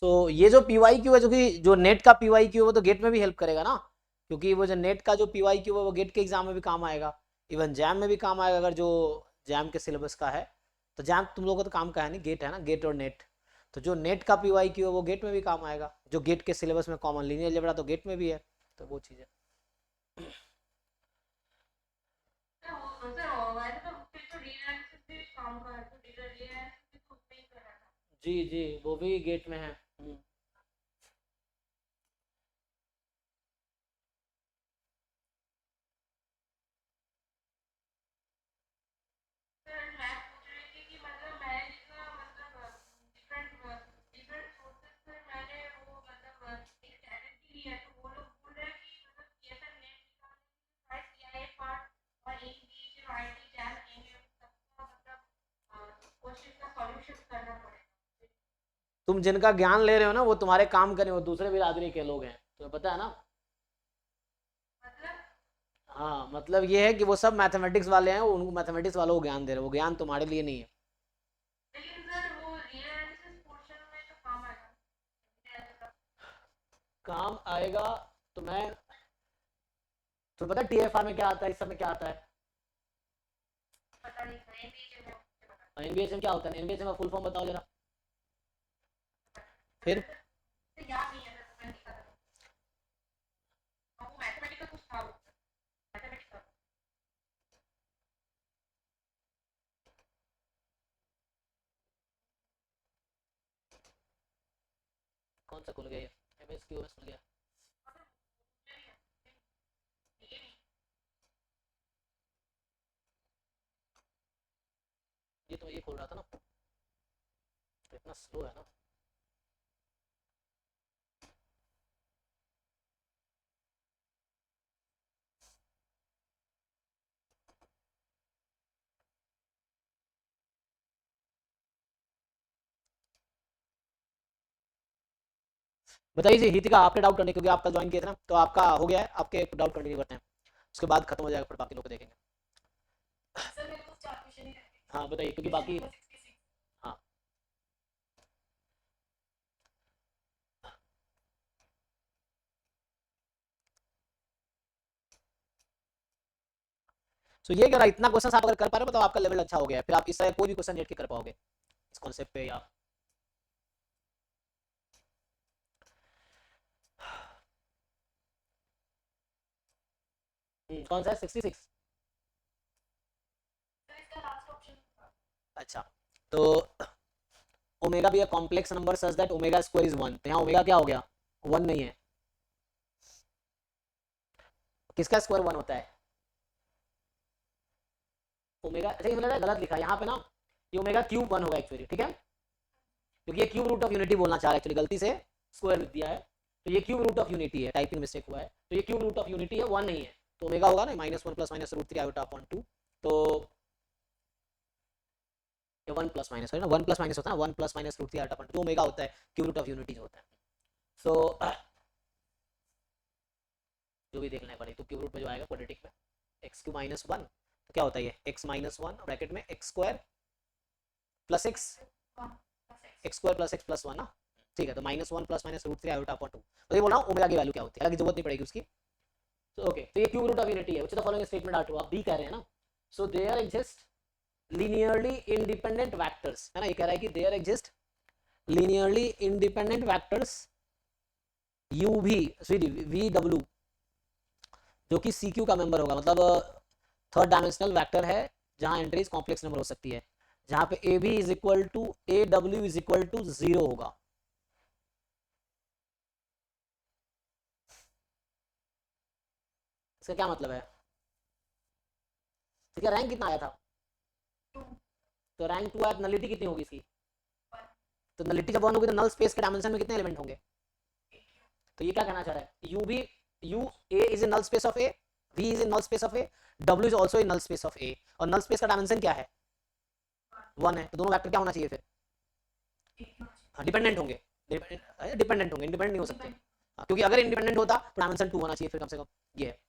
सो ये जो PYQ है, जो कि जो नेट का PYQ है वो तो गेट में भी हेल्प करेगा ना, क्योंकि वो जो नेट का जो PYQ है वो गेट के एग्जाम में भी काम आएगा, इवन जैम में भी काम आएगा, अगर जो जैम के सिलेबस का है। तो जैम तुम लोगों को तो काम का है नहीं, गेट है ना, गेट और नेट। तो जो नेट का PYQ है वो गेट में भी काम आएगा, जो गेट के सिलेबस में कॉमन लीनियर अलजेब्रा तो गेट में भी है, तो वो चीज़ है। जी जी, वो भी गेट में है। तुम जिनका ज्ञान ले रहे हो ना वो तुम्हारे काम करे, वो दूसरे बिरादरी के लोग हैं, तुम्हें पता है ना। हाँ, मतलब ये है कि वो सब मैथमेटिक्स वाले हैं, उनको मैथमेटिक्स वालों को ज्ञान दे रहे हैं, वो ज्ञान तुम्हारे लिए नहीं है। काम आएगा। तो मैं, तुम्हें पता है TFR में क्या आता है, इस सब में क्या आता है? एनबीएचएम क्या होता है? एनबीएचएम का फुल फॉर्म बताओ जरा। फिर कौन सा खुल गया ये? MSQMS खुल गया। ये तो ये खोल रहा था ना, तो इतना स्लो है ना। बताइए जी हितिका, आपके डाउट करने, क्योंकि आपका ज्वाइन किया था ना, तो आपका हो गया है, आपके डाउट कंटिन्यू करते हैं, उसके बाद खत्म हो जाएगा, फिर बाकी लोग को देखेंगे। हाँ बताइए, क्योंकि बाकी, हाँ। सो ये कह रहा, इतना क्वेश्चन आप अगर कर पा रहे हो तो आपका लेवल अच्छा हो गया है, फिर आप इस तरह कोई भी क्वेश्चन नेट के कर पाओगे इस कॉन्सेप्ट पे या। कौन सा है? 66? अच्छा, तो ओमेगा भी complex number such that omega square is 1, तो यहाँ ओमेगा क्या हो गया? 1 नहीं है। किसका स्क्वायर 1 होता है? ओमेगा, अच्छा ये मैंने गलत लिखा यहाँ पे ना, ये ओमेगा क्यूब 1 होगा एक्चुअली, ठीक है, क्योंकि ये क्यूब रूट ऑफ यूनिटी बोलना चाह रहा है एक्चुअली, गलती से स्क्वायर लिख दिया है, तो ये क्यूब रूट ऑफ यूनिटी है, टाइपिंग मिस्टेक हुआ है, तो ये क्यूब रूट ऑफ यूनिटी है, 1 नहीं है। तो ओमेगा होगा ना -1 + -√3 आयोटा अपॉन 2, तो ये 1 प्लस माइनस है ना, 1 प्लस माइनस होता है ना, 1 + -√3 आयोटा अपॉन 2 ओमेगा होता है क्यूब रूट ऑफ यूनिटी जो होता है। सो जो भी देखना है पड़े, तो क्यूब रूट में जो आएगा क्वाड्रेटिक में x³ -1, तो क्या होता है ये x-1 ब्रैकेट में x² plus x, x² plus x plus 1 ना, ठीक है, तो -1 + -√3 आयोटा अपॉन 2, तो ये बोल रहा हूँ ओमेगा की वैल्यू क्या होती है, हालांकि जरूरत नहीं पड़ेगी उसकी। तो ओके, तो ये क्यूब रूट ऑफ यूनिटी है, which the following statement are true, आप बी कह रहे हैं ना। So there exist linearly independent vectors, है ना, ये कह रहा है कि there exist linearly independent vectors u भी वी डब्ल्यू, जो कि CQ का मेंबर होगा, मतलब थर्ड डायमेंशनल वेक्टर है, जहां एंट्रीज कॉम्प्लेक्स नंबर हो सकती है, जहां पे A B is equal to A W is equal to 0 होगा। इसका क्या मतलब है? इसका रैंक कितना आया था? तो रैंक 2 आया, नलिटी कितनी होगी इसकी? तो नलिटी जब 1 होगी तो नल स्पेस के डायमेंशन में कितने एलिमेंट होंगे? तो ये क्या कहना चाह रहा है, यू भी, U A is a null space of A, V is a null space of A, W is also a null space of A, और नल स्पेस का डायमेंशन क्या है? 1 है, तो दोनों वेक्टर क्या होना चाहिए फिर? डिपेंडेंट होंगे, डिपेंडेंट होंगे, इंडिपेंडेंट नहीं हो सकते। क्योंकि अगर इंडिपेंडेंट होता तो डायमेंशन 2 होना चाहिए फिर कम से कम, ये है।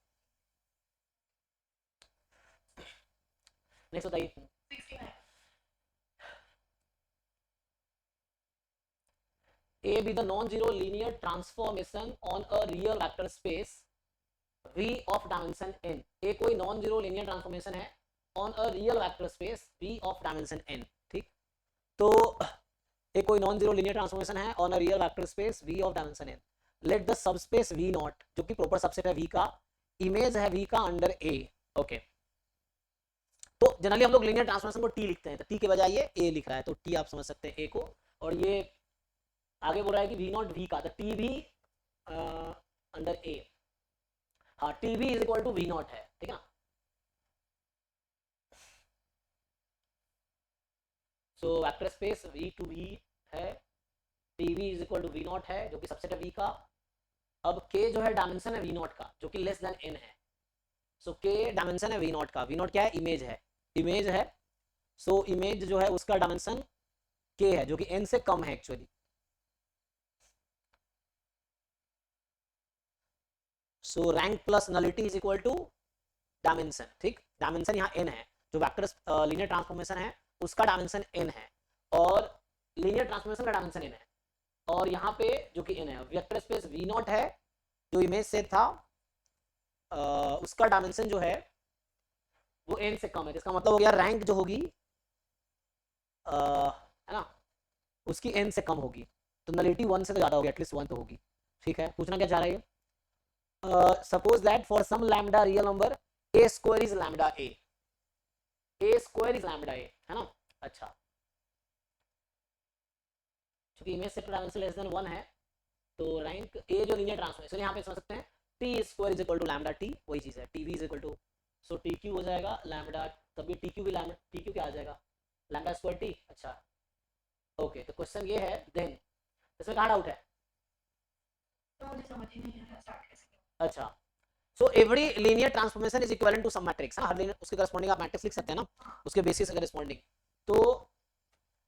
नेक्स्ट बताइए। A be the non-zero linear transformation on a real vector space V of dimension n. A कोई non-zero linear transformation है on a real vector space V of dimension n. ठीक, तो एक कोई non-zero linear transformation है on a real vector space V of dimension n. Let the subspace V naught, जो कि proper subset है V का, इमेज है V का अंडर A. ओके, तो जनरली हम लोग लीनियर ट्रांसफॉर्मेशन को T लिखते हैं, तो T के बजाय ये A लिख रहा है, तो T आप समझ सकते हैं A को, और ये आगे बोल रहा है कि V नॉट V का, तो T भी अंडर A, हाँ T भी is equal to V not है, ठीक है ना. So vector space V to V है, T V is equal to V not है जो कि सबसेट है V का. अब K जो है डायमेंशन है V नॉट का जो कि लेस देन N है. सो K डायमेंशन है V नॉट का, V नॉट क्या है, इमेज है, इमेज है. सो इमेज जो है उसका डायमेंशन K है जो कि N से कम है actually. So rank plus nullity is equal to dimension. ठीक, डायमेंशन यहाँ N है, जो वेक्टर लीनियर ट्रांसफॉर्मेशन है उसका डायमेंशन N है, और लीनियर ट्रांसफॉर्मेशन का डायमेंशन N है, और यहाँ पे जो कि N है, वेक्टर स्पेस V नॉट है जो इमेज से था, उसका डायमेंशन जो है वो N से कम है, जिसका मतलब हो गया रैंक जो होगी है ना, उसकी N से कम होगी, तो नलिटी 1 से तो ज्यादा होगी, एटलीस्ट 1 तो होगी. ठीक है, पूछना क्या चाह रहा है, suppose that for some lambda real number a square is lambda a square is lambda a, है ना. अच्छा, क्योंकि image set dimension less than 1 है, तो रैंक a जो लीनियर ट्रांसफॉर्मेशन यहाँ पे समझ सकते हैं t square is equal to lambda t, वही चीज है, tv is equal to, so tq हो जाएगा लैम्डा, तभी tq भी लैम्डा, tq क्या आ जाएगा, लैम्डा स्क्वायर t. अच्छा ओके, तो क्वेश्चन ये है देन, इसमें कहाँ डाउट है, अच्छा. So every linear transformation is equivalent to some matrix, हर लीनियर उसके करस्पॉन्डिंग आप मैट्रिक्स लिख सकते हैं ना, उसके बेसिस से करस्पॉन्डिंग, तो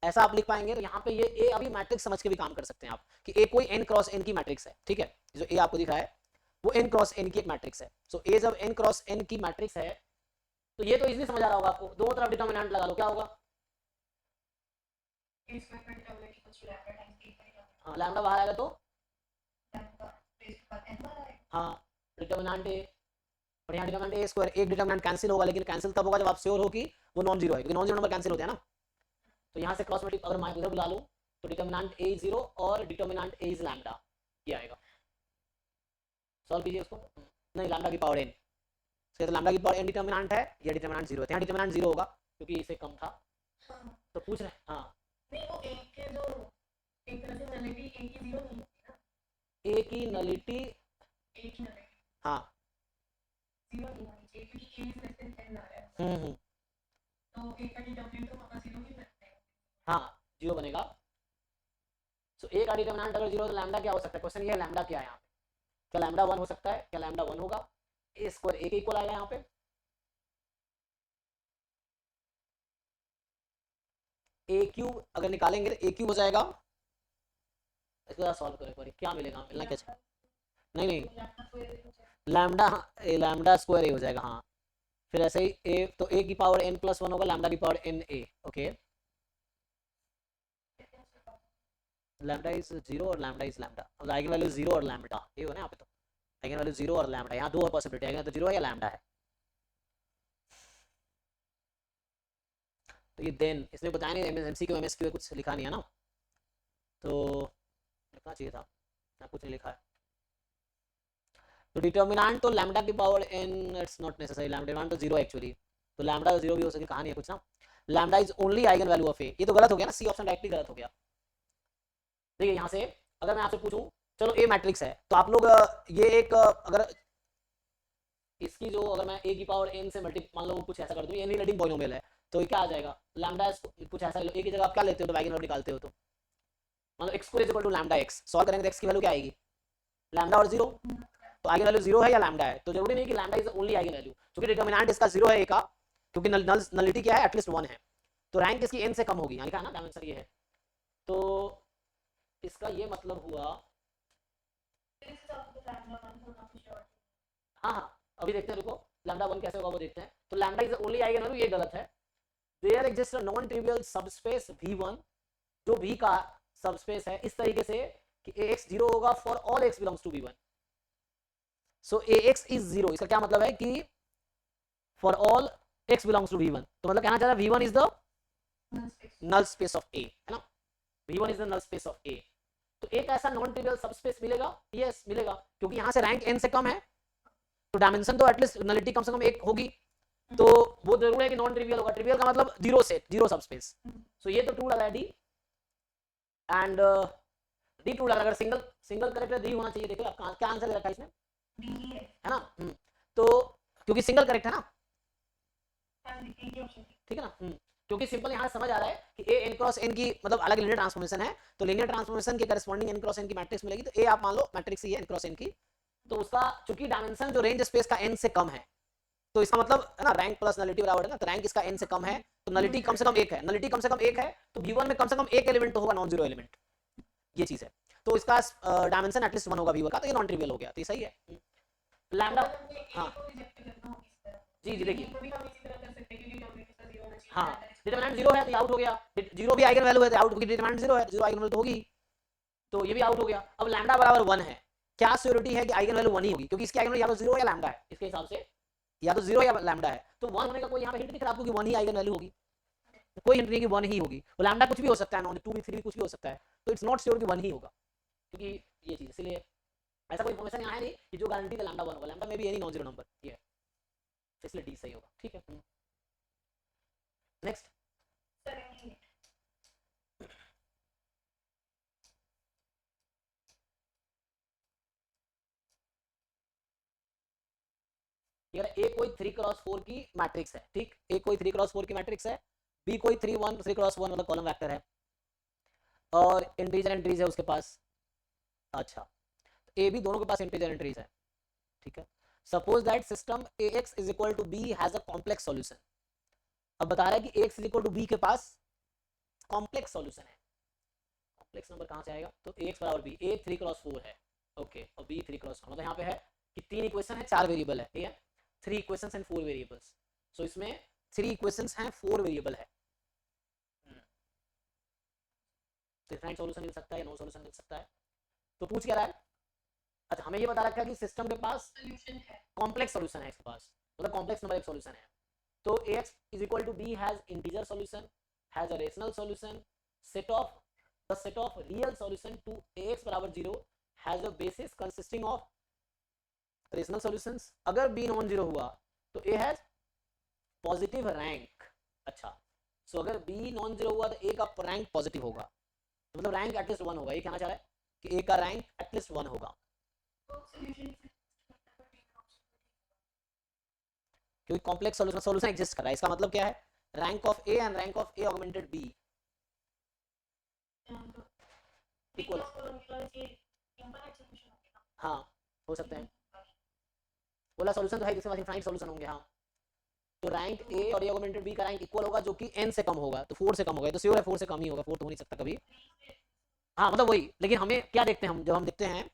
ऐसा आप लिख पाएंगे. तो यहाँ पे ये ए अभी मैट्रिक्स समझ के भी काम कर सकते हैं आप, कि ए कोई n क्रॉस n की मैट्रिक्स है. ठीक है, जो ए आपको दिख रहा है वो n क्रॉस n की एक मैट्रिक्स है. सो ए जब n क्रॉस n की मैट्रिक्स है, तो ये तो इजीली समझ आ रहा होगा आपको, दोनों तरफ डिटरमिनेंट लगा लो, क्या होगा, हाँ लैम्डा बाहर आएगा तो हाँ डिटरमिनेंट ए, और यहाँ डिटरमिनेंट ए स्क्वायर, एक डिटरमिनेंट कैंसिल होगा, लेकिन कैंसिल तब होगा जब आप श्योर हो कि वो नॉन जीरो है, क्योंकि नॉन जीरो नंबर कैंसिल होते हैं ना. तो यहाँ से क्रॉस मल्टीप्लाई अगर मैं उधर बुला लूँ तो डिटरमिनेंट ए जीरो और डिटरमिनेंट ए इज लैम्डा, ये आएगा. सॉल्व कीजिए उसको, नहीं लैम्डा की पावर n, तो लैम्डा की पावर n डिटरमिनेंट है, ये डिटरमिनेंट जीरो है, यहाँ डिटरमिनेंट जीरो होगा क्योंकि इससे कम था. तो पूछ रहे हाँ, नहीं वो एक के जो एक तरह से नलिटी ए की जीरो नहीं होती ना, ए की नलिटी हाँ जीरो नहीं होनी चाहिए क्योंकि ए इज लेस देन 10 आ रहा है, तो ए का डिटरमिनेंट तो वहां जीरो ही बनता है, हाँ जीरो बनेगा. सो ए का डिटरमिनेंट अगर जीरो तो लैम्डा क्या हो सकता है, क्वेश्चन ये है लैम्डा क्या है यहाँ पे, क्या लैम्डा 1 हो सकता है, क्या लैम्डा 1 होगा, ए स्क्वायर ए के इक्वल आएगा यहाँ पे, ए क्यूब अगर निकालेंगे तो ए क्यूब हो जाएगा. इसको सॉल्व करें एक क्या मिलेगा, मिलना क्या चाहिए, नहीं नहीं लैम्डा, लैम्डा स्क्वायर ए हो जाएगा, हाँ फिर ऐसे ही ए, तो ए की पावर n प्लस 1 होगा, लैम्डा की power n a. Okay, lambda is zero और lambda is lambda, eigenvalue zero और लैम्डा, ये हो ना यहाँ पे, तो आइगन वैल्यू जीरो और लैम्डा, यहाँ दो पॉसिबिलिटी है, तो जीरो है या लैम्डा है. तो ये देन इसमें बताया नहीं, एमएसएमसी एमएस क्यू कुछ लिखा नहीं है ना, तो लिखना चाहिए था, ना कुछ नहीं लिखा है. तो डिटरमिनेंट तो लैम्डा की power n, it's not necessary, lambda determinant तो जीरो एक्चुअली, तो लैम्डा जीरो भी हो सके, कहानी है कुछ ना, lambda is only eigen value of A, ये तो गलत हो गया ना, सी ऑप्शन डायरेक्टली गलत हो गया. देखिए यहाँ से अगर मैं आपसे पूछूं चलो ए मैट्रिक्स है, तो आप लोग ये एक अगर इसकी जो अगर मैं ए की पावर n से मल्टी मान लो कुछ ऐसा कर दूं, एनी लीडिंग पॉलिनोमियल है, तो ये क्या आ जाएगा, लैम्डा कुछ ऐसा, ए की जगह आप क्या लेते हो, तो आइगन वैल्यू निकालते हो, तो मान लो x square is equal to lambda x, solve करेंगे तो x की वैल्यू क्या आएगी, लैम्डा और जीरो, तो आइगन वैल्यू जीरो है या लैम्डा है, तो जरूरी नहीं कि lambda is only eigen value, क्योंकि डिटरमिनेंट इसका जीरो है ए का, क्योंकि नलिटी क्या है, एटलीस्ट 1 है, तो रैंक इसकी n से कम होगी, यानी कहा ना डायमेंशन ये है, तो इसका ये मतलब हुआ, हाँ हाँ अभी देखते हैं, रुको लैम्डा 1 कैसे होगा वो देखते हैं. तो lambda is only eigen value, ये गलत है. There exist a non trivial subspace V1 जो V का सबस्पेस है, इस तरीके से कि ax 0 होगा for all x belongs to v1. So ax is 0. इसका क्या मतलब है कि for all x belongs to v1, तो मतलब कहना चाह रहा है v1 is the null space of a, है ना. v1 is the null space of a. तो एक ऐसा नॉन ट्रिवियल सबस्पेस मिलेगा. यस मिलेगा, क्योंकि यहां से रैंक n से कम है, तो डायमेंशन तो एटलीस्ट नलिटी कम से कम एक होगी. तो वो जरूर है कि नॉन ट्रिवियल होगा. ट्रिवियल का मतलब जीरो सेट, जीरो सबस्पेस. सो ये तो ट्रू लगा है डी. एंड डी ट्रू लगा. अगर सिंगल करेक्ट डी होना चाहिए. देखो आप क्या आंसर दे रखा है इसमें, डी है ना. तो क्योंकि सिंगल करेक्ट है ना, ठीक है ना. क्योंकि सिंपल यहां समझ आ रहा है कि a n क्रॉस n की मतलब अलग लीनियर ट्रांसफॉर्मेशन है, तो लीनियर ट्रांसफॉर्मेशन के करस्पॉन्डिंग n क्रॉस n की मैट्रिक्स मिलेगी. तो a आप मान लो मैट्रिक्स ही है n क्रॉस n की, तो उसका चूंकि डायमेंशन जो रेंज स्पेस का n से कम है, तो इसका मतलब है ना रैंक प्लस नलिटी बराबर है ना. तो रैंक इसका n से कम है, तो नलिटी कम से कम एक है. नलिटी कम से कम एक है, तो v1 में कम से कम एक एलिमेंट तो होगा नॉन जीरो एलिमेंट. ये चीज है. तो इसका डायमेंशन एटलीस्ट 1 होगा v1 का. तो ये नॉन ट्रिवियल हो गया. तो ये सही है. लैम्डा, हाँ जी जी देखिए, हाँ डिटरमिनेंट 0 है तो आउट हो गया. 0 भी आइगन वैल्यू है तो आउट होगी. डिटरमिनेंट 0 है, 0 आइगन वैल्यू तो होगी, तो ये भी आउट हो गया. अब लैम्डा बराबर 1 है. क्या श्योरिटी है कि आइगन वैल्यू 1 ही होगी, क्योंकि इसकी आइगन वैल्यू या तो 0 या लैम्डा है. इसके हिसाब से या तो 0 या लैम्डा है, तो 1 होने का कोई यहाँ पे हिंट दिख रहा है आपको कि 1 ही आइगन वैल्यू होगी. कोई हिंट नहीं कि 1 ही होगी. वो लैम्डा कुछ भी हो सकता है, 2 भी 3 भी कुछ भी हो सकता है. तो इट्स नॉट श्योर कि 1 ही होगा, क्योंकि ये चीज. इसलिए ऐसा कोई इंफॉर्मेशन यहाँ है नहीं कि जो गारंटी है लैम्डा 1 होगा. लैम्डा में भी एनी नॉन जीरो नंबर. ये इसलिए डी सही होगा. ठीक है. नेक्स्ट, ए कोई 3x4 की मैट्रिक्स है. ठीक, ए कोई 3x4 की मैट्रिक्स है. बी कोई 3x1 मतलब कॉलम वेक्टर है, और इंटीजर एंट्रीज है उसके पास. अच्छा, ए बी दोनों के पास इंटीजर एंट्रीज है. ठीक है. Suppose that system ax is equal to B has a complex solution. अब बता रहा है कि ax is equal to B के पास कॉम्प्लेक्स सॉल्यूशन है. कॉम्प्लेक्स नंबर कहां से आएगा, तो ax बराबर b. a 3x4 है, ओके, और b 3x1. मतलब यहाँ पे है कि 3 इक्वेशन है, 4 वेरिएबल है. ठीक है, 3 इक्वेशंस एंड 4 वेरिएबल्स. सो इसमें 3 इक्वेशंस हैं, 4 वेरिएबल है. डिफरेंट सॉल्यूशन मिल सकता है, नो सॉल्यूशन मिल सकता है. तो पूछ क्या रहा है. अच्छा, हमें ये बता रखा है कि सिस्टम के पास सॉल्यूशन है, कॉम्प्लेक्स सॉल्यूशन है इसके पास, मतलब कॉम्प्लेक्स नंबर एक सॉल्यूशन है. तो ax is equal to b has integer solution, has a rational solution, set of the set of real solution to ax बराबर 0 has a basis consisting of rational solutions. अगर b non zero हुआ तो a has positive rank. अच्छा, सो अगर b non zero हुआ तो a का rank positive होगा, मतलब रैंक एटलीस्ट 1 होगा. ये कहना चाह रहा है कि a का रैंक एटलीस्ट 1 होगा. क्योंकि कॉम्प्लेक्स सॉल्यूशन एग्जिस्ट कर रहा है. इसका मतलब क्या है, rank of A and rank of A augmented B equal. हाँ हो सकते हैं. बोला सॉल्यूशन तो है जिसके पास इनफाइनाइट सॉल्यूशन होंगे. हाँ, तो रैंक ए और ए ऑगमेंटेड बी का रैंक इक्वल होगा, जो कि n से कम होगा. तो 4 से कम होगा, तो श्योर है 4 से कम ही होगा. 4 तो हो नहीं सकता कभी. हाँ मतलब वही. लेकिन हमें क्या देखते हैं हम, जब हम देखते हैं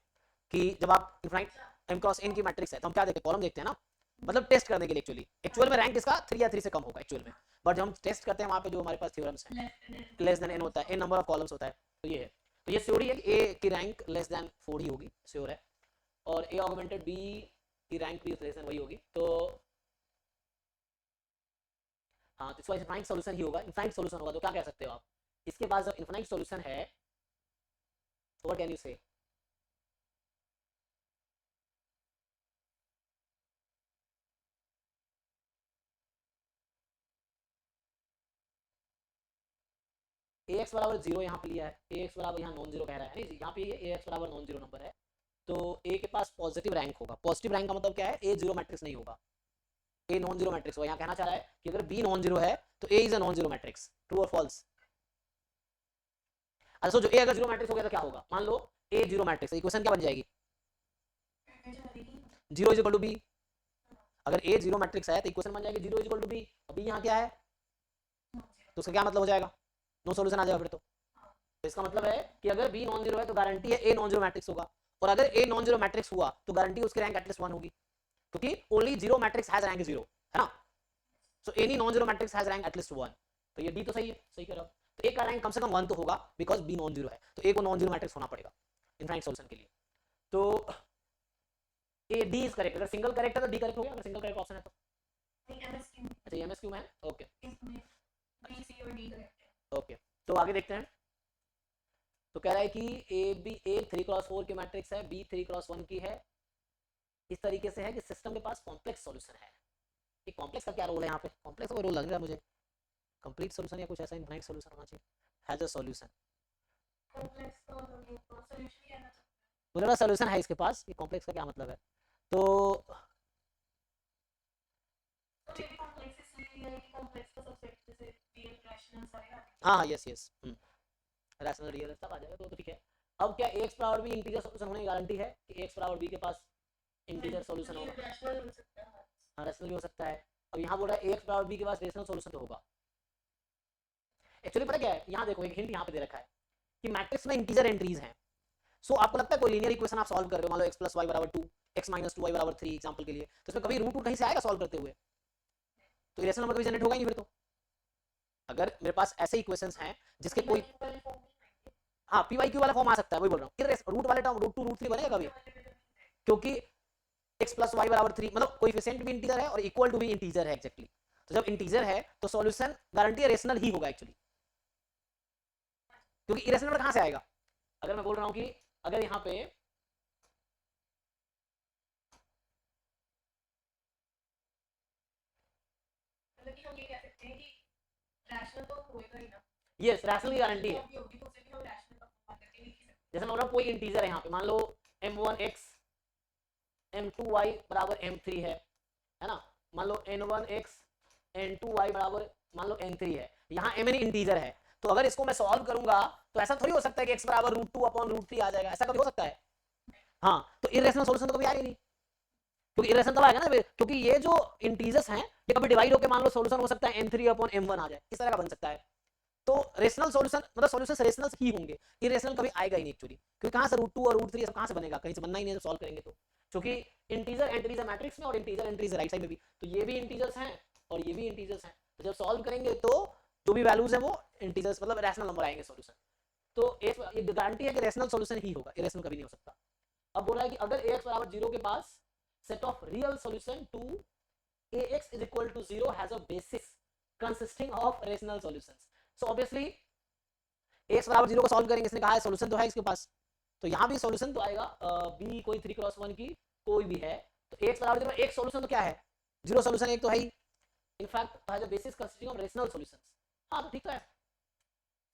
कि जब आप इनफाइनाइट m क्रॉस n की मैट्रिक्स है, तो हम क्या देखते हैं, कॉलम देखते हैं ना, मतलब टेस्ट करने के लिए. एक्चुअल में रैंक इसका 3 या 3 से कम होगा एक्चुअल में, बट जब हम टेस्ट करते हैं वहां पे जो हमारे पास थ्योरम्स हैं, लेस देन n होता है, n नंबर ऑफ कॉलम्स होता है. तो ये है. तो ये श्योर है कि a की रैंक लेस देन 4 ही होगी, श्योर है. और a ऑगमेंटेड b की रैंक भी लेस देन वही होगी. तो हाँ, तो इसका इनफाइनाइट सॉल्यूशन ही होगा. इनफाइनाइट सॉल्यूशन होगा तो क्या कह सकते हो आप, इसके पास जब इनफाइनाइट सॉल्यूशन है तो व्हाट कैन यू से. ax बराबर 0 यहाँ पे लिया है, ax बराबर यहाँ नॉन जीरो कह रहा है नहीं, यहाँ पे ये ax बराबर नॉन जीरो नंबर है. तो a के पास पॉजिटिव रैंक होगा. पॉजिटिव रैंक का मतलब क्या है, a जीरो मैट्रिक्स नहीं होगा, a नॉन जीरो मैट्रिक्स होगा. यहाँ कहना चाह रहा है कि अगर b नॉन जीरो है तो a is a non zero matrix. True और फॉल्स. अच्छा, so जो a अगर जीरो मैट्रिक्स हो गया तो क्या होगा, मान लो a जीरो मैट्रिक्स, इक्वेशन क्या बन जाएगी, 0 इज इक्वल टू b. अगर a जीरो मैट्रिक्स है तो इक्वेशन बन जाएगी 0 is equal to b. b यहाँ क्या है, तो उसका क्या मतलब हो जाएगा, नो सॉल्यूशन आ जाएगा फिर. तो इसका मतलब है कि अगर b नॉन जीरो है तो गारंटी है a नॉन जीरो मैट्रिक्स होगा, और अगर a नॉन जीरो मैट्रिक्स हुआ तो गारंटी उसकी रैंक एटलीस्ट 1 होगी, क्योंकि only zero matrix has rank 0, है ना. So any non zero matrix has rank at least 1. तो ये d तो सही है, सही कह रहा हूं. तो a का रैंक कम से कम 1 तो होगा, बिकॉज b नॉन जीरो है, तो a को नॉन जीरो मैट्रिक्स होना पड़ेगा. इनफाइनाइट सॉल्यूशन के लिए। तो ए डी इज करेक्ट, अगर सिंगल करेक्ट है तो डी करेक्ट हो गया, अगर सिंगल करेक्ट ऑप्शन है तो अच्छा एमएसक्यू में है, ओके ओके। तो आगे देखते हैं। तो कह रहा है कि ए बी ए 3x4 की मैट्रिक्स है, बी 3x1 की है, इस तरीके से है कि सिस्टम के पास कॉम्प्लेक्स सॉल्यूशन है। ये कॉम्प्लेक्स का क्या रोल है यहाँ पे? कॉम्प्लेक्स का रोल लग रहा है मुझे कंप्लीट सॉल्यूशन या कुछ ऐसा इनफाइनाइट सॉल्यूशन होना चाहिए, हैज अ सॉल्यूशन। पूरा सॉल्यूशन है इसके पास, ये कॉम्प्लेक्स का क्या मतलब है? तो हाँ यस यस, रैशनल रियल सब आ जाएगा तो ठीक है। अब क्या X power B integer solution होने की गारंटी है कि एक्स पावर बी के पास इंटीजर सॉल्यूशन होगा? हाँ रैशनल भी हो सकता है। अब यहाँ बोल रहा है एक्स पावर बी के पास रैशनल सॉल्यूशन तो होगा। एक्चुअली पता क्या है, यहाँ देखो एक हिंट यहाँ पे दे रखा है कि मैट्रिक्स में इंटीजर एंट्रीज हैं। सो आपको लगता है कोई लीनियर इक्वेशन आप सॉल्व कर रहे हो, मान लो x + y = 2, x - 2y = 3 example के लिए, तो इसमें कभी रूट कहीं से आएगा सॉल्व करते हुए? तो इरेशनल नंबर कभी जनरेट होगा ही नहीं फिर तो। अगर मेरे पास ऐसे इक्वेशंस हैं जिसके कोई हाँ पी वाई क्यू वाला फॉर्म आ सकता है, वही बोल रहा हूँ। रूट वाले टर्म √2 √3 बनेगा कभी? क्योंकि x + y = 3 मतलब कोएफिशिएंट भी इंटीजर है और इक्वल टू भी इंटीजर है एक्जेक्टली। तो जब इंटीजर है तो सॉल्यूशन गारंटी रेशनल ही होगा एक्चुअली, क्योंकि इरेशनल कहां से आएगा? अगर मैं बोल रहा हूं कि अगर यहाँ पे यस रैशनल की गारंटी है। जैसे मैं बोल रहा हूँ कोई इंटीजर है यहाँ पे, मान लो m1x m2y = m3 है ना, मान लो n1x n2y = मान लो n3 है, यहाँ mn इंटीजर है। तो अगर इसको मैं सॉल्व करूंगा तो ऐसा थोड़ी हो सकता है कि x = √2/√3 आ जाएगा, ऐसा कभी हो सकता है? हाँ तो इरेशनल सॉल्यूशन तो कभी आएगा नहीं, क्योंकि इरेशनल तब आएगा ना क्योंकि ये जो इंटीजर्स हैं ये कभी डिवाइड होकर मान लो सॉल्यूशन हो सकता है n3/m1 आ जाए, इस तरह का बन सकता है। तो रेशनल सॉल्यूशन मतलब सॉल्यूशन रेशनल ही होंगे, इरेशनल कभी आएगा ही नहीं एक्चुअली, क्योंकि कहां से √2 और √3 सब कहां से बनेगा? कहीं से बनना ही नहीं है सॉल्व करेंगे तो, क्योंकि इंटीजर एंट्रीज है मैट्रिक्स में और इंटीजर एंट्रीज राइट साइड में भी, तो ये भी इंटीजर्स हैं और ये भी इंटीजर्स हैं, तो जब सॉल्व करेंगे तो जो भी वैल्यूज है वो इंटीजर्स मतलब रैशनल नंबर आएंगे सॉल्यूशन। तो एक गारंटी है कि रैशनल सॉल्यूशन ही होगा, इरेशनल कभी नहीं हो सकता। अब बोल रहा है कि अगर ax = 0 के पास set of real solution to ax = 0 has a basis consisting of rational solutions. So obviously ax = 0 को सॉल्व करेंगे, इसने कहा है सॉल्यूशन तो है इसके पास, तो यहाँ भी सॉल्यूशन तो आएगा। b कोई 3x1 की कोई भी है तो ax = 0 एक सॉल्यूशन तो क्या है? 0 सॉल्यूशन एक तो है ही, in fact has a basis consisting of rational solutions. हाँ तो ठीक है,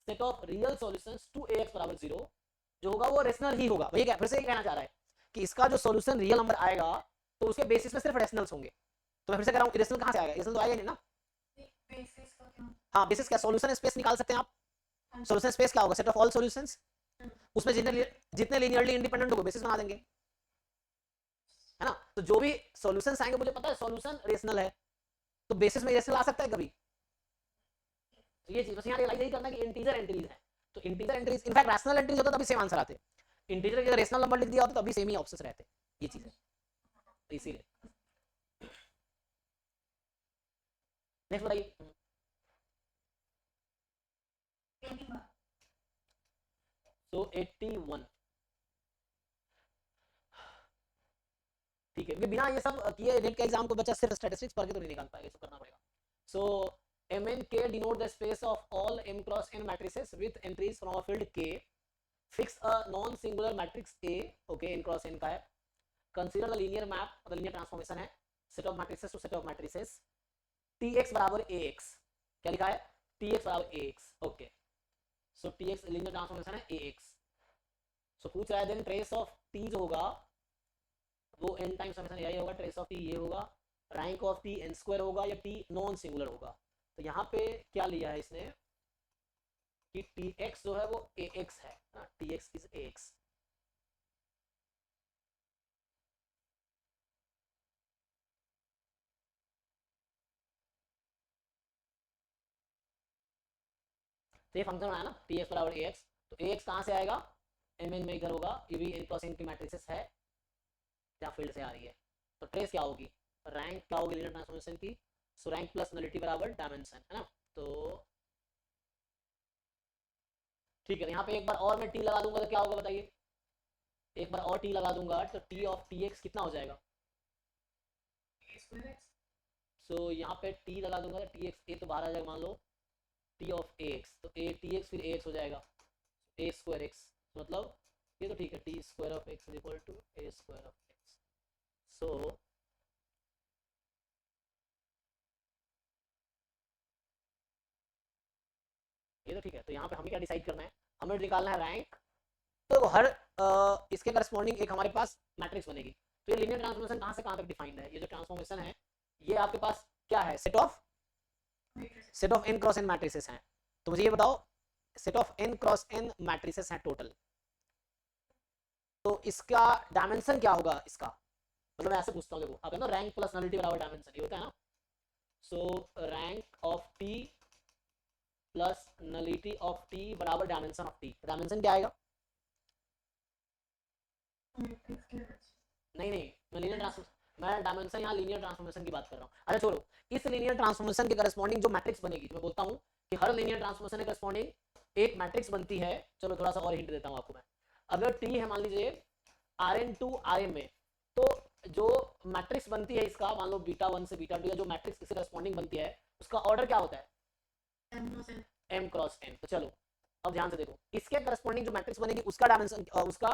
set of real solutions to ax = 0 जो होगा वो रेशनल ही होगा। भैया क्या फिर से कहना चाह रहा है कि इसका जो सॉल्यूशन रियल नंबर आएगा तो उसके बेसिस में सिर्फ रेशनल्स होंगे। तो मैं फिर से कह रहा हूँ इरेशनल कहां से आएगा? इरेशनल तो आएगा नहीं ना। हाँ बेसिस क्या? सॉल्यूशन स्पेस निकाल सकते हैं आप। सॉल्यूशन स्पेस क्या होगा? सेट ऑफ ऑल सॉल्यूशंस, उसमें जितने लीनियरली इंडिपेंडेंट होंगे बेसिस बना देंगे, है ना। तो जो भी सॉल्यूशंस आएंगे मुझे पता है सॉल्यूशन रेशनल है, तो बेसिस में इरेशनल आ सकता है कभी? तो ये चीज बस यहाँ रियलाइज यही करना कि इंटीजर एंट्रीज है, तो integer entries in fact rational entries होता तभी सेम आंसर आते, इंटीजर के अगर रेशनल नंबर लिख दिया होता तभी सेम ही ऑप्शंस रहते, ये चीज है इसीलिए। नेक्स्ट बताइए। सो 81 ठीक है, क्योंकि बिना ये सब किए नेट के एग्जाम को बच्चा सिर्फ स्टैटिस्टिक्स पढ़ के तो नहीं निकाल पाएगा, सब करना पड़ेगा। सो mn k denote the space of all m cross n matrices with entries from a field k. Fix a non-singular matrix A, okay, n cross n का है. Consider the linear map, the linear transformation है set of matrices to set of matrices. Tx बराबर ax, क्या लिखा है? Tx बराबर ax, okay. So Tx linear transformation है ax. So पूछ रहा है then trace of t जो होगा वो n टाइम्स समेशन यही होगा, trace of t ये होगा, rank of t n square होगा या t नॉन सिंगुलर होगा। तो यहाँ पे क्या लिया है इसने कि Tx जो है वो ax है, Tx is ax। तो ये फंक्शन बनाया ना Tx बराबर ax, तो ax कहाँ से आएगा? mn में इधर होगा, ये भी n क्रॉस n की मैट्रिसेस है जहाँ फील्ड से आ रही है, तो ट्रेस क्या होगी? रैंक क्या होगी लीनियर ट्रांसफॉर्मेशन की? सो रैंक प्लस नलिटी बराबर डायमेंशन, है ना। तो ठीक है, यहाँ पे एक बार और मैं टी लगा दूंगा तो क्या होगा बताइए? एक बार और टी लगा दूंगा तो टी ऑफ टी एक्स कितना हो जाएगा? सो यहाँ पे टी लगा दूंगा तो टी एक्स ए तो बाहर आ जाएगा, मान लो टी ऑफ ए एक्स, तो ए टी एक्स फिर ए एक्स हो जाएगा, ए स्क्वायर एक्स, मतलब ये तो ठीक है, T square of X is equal to A square of X. So ये तो ठीक है। तो यहाँ पे हमें क्या डिसाइड करना है, हमें निकालना है रैंक। तो हर इसके करस्पॉन्डिंग एक हमारे पास मैट्रिक्स बनेगी। तो ये लीनियर ट्रांसफॉर्मेशन कहाँ से कहाँ तक डिफाइंड है? ये जो ट्रांसफॉर्मेशन है ये आपके पास क्या है? Set of N cross N matrices हैं। तो मुझे ये बताओ, set of N cross N matrices हैं टोटल, तो इसका डायमेंशन क्या होगा इसका? मतलब मैं ऐसे पूछता हूँ, देखो आप कहते हो रैंक प्लस नलिटी बराबर डायमेंशन, ये होता है ना। सो rank of T plus nullity of T बराबर डायमेंशन ऑफ टी। डायमेंशन क्या आएगा? नहीं नहीं, मैं लीनियर ट्रांसफॉर्मेशन, मैं डायमेंशन यहाँ लीनियर ट्रांसफॉर्मेशन की बात कर रहा हूँ। अच्छा छोड़ो, इस लीनियर ट्रांसफॉर्मेशन के करस्पॉन्डिंग जो मैट्रिक्स बनेगी, मैं बोलता हूँ कि हर लीनियर ट्रांसफॉर्मेशन के करस्पॉन्डिंग एक मैट्रिक्स बनती है। चलो थोड़ा सा और हिंट देता हूँ आपको मैं। अगर टी है मान लीजिए Rn2 Rm में, तो जो मैट्रिक्स बनती है इसका, मान लो बीटा 1 से बीटा 2 या जो मैट्रिक्स इससे करस्पॉन्डिंग बनती है उसका ऑर्डर क्या होता है? m cross n। तो चलो अब ध्यान से देखो, इसके करस्पॉन्डिंग जो मैट्रिक्स बनेगी उसका डायमेंशन, उसका